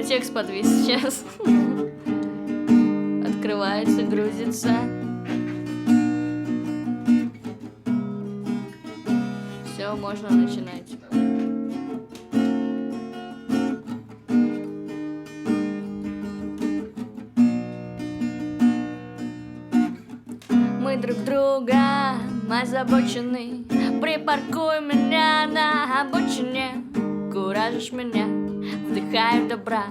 текст подвис сейчас. Открывается, грузится. Все, можно начинать. Мы друг друга озабочены. Припаркуй меня на обочине. Куражишь меня, вдыхаю добра.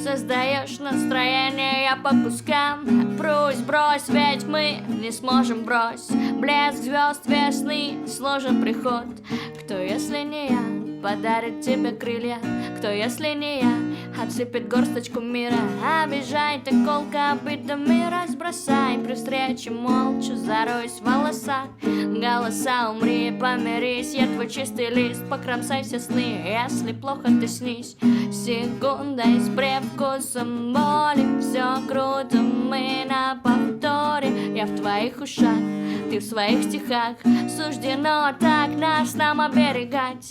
Создаешь настроение, я по кускам. Брось, брось, ведь мы не сможем, брось. Блеск звезд весны, сложен приход. Кто, если не я, подарит тебе крылья? Кто, если не я, отсыпет горсточку мира? Обижай ты колко обидами разбросай. При встрече молча зароюсь в волосах. Голоса, умри, помирись. Я твой чистый лист, покромсай все сны. Если плохо, ты снись секундой с привкусом боли. Все круто, мы на повторе. Я в твоих ушах, ты в своих стихах. Суждено так нас нам оберегать.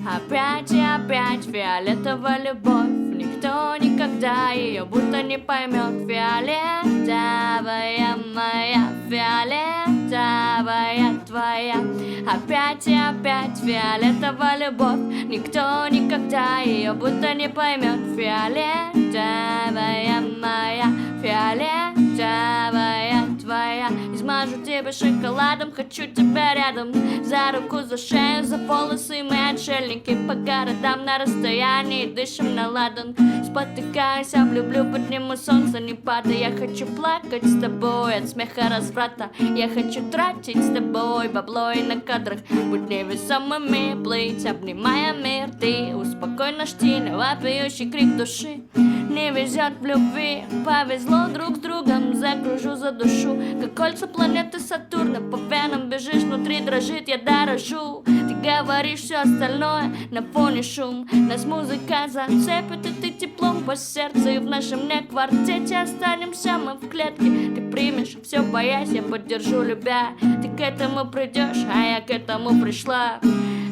Опять и опять фиолетовая любовь. Никто никогда ее будто не поймет. Фиолетовая моя, фиолетовая твоя. Опять и опять фиолетовая любовь. Никто никогда ее будто не поймет. Фиолетовая моя, фиолетовая твоя. Измажу тебя шоколадом, хочу тебя рядом. За руку, за шею, за волосы. Мы отшельники по городам на расстоянии. Дышим на ладан, спотыкаясь, облюблю, подниму солнце, не падай. Я хочу плакать с тобой от смеха разврата. Я хочу тратить с тобой бабло и на кадрах. Будь невесомыми, плыть, обнимая мир. Ты успокой наш тень, вопиющий крик души. Не везет в любви, повезло друг с другом. Закружу за душу, как кольца планеты Сатурна. По венам бежишь, внутри дрожит, я дорожу. Ты говоришь все остальное, на фоне шум. Нас музыка зацепит, и ты теплом по сердцу. И в нашем не квартете останемся мы в клетке. Ты примешь все, боясь, я поддержу, любя. Ты к этому придешь, а я к этому пришла.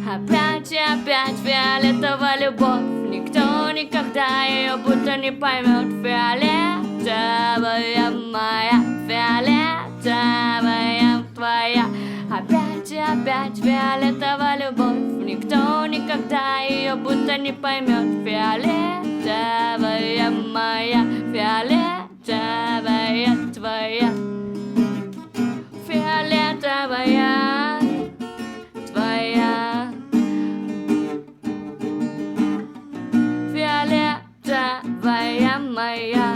Опять и опять фиолетовая любовь. Никто никогда ее будто не поймет. Фиолетовая моя, фиолетовая твоя. Опять и опять фиолетовая любовь. Никто никогда ее будто не поймет. Фиолетовая моя, фиолетовая твоя. Фиолетовая твоя. Фиолетовая моя.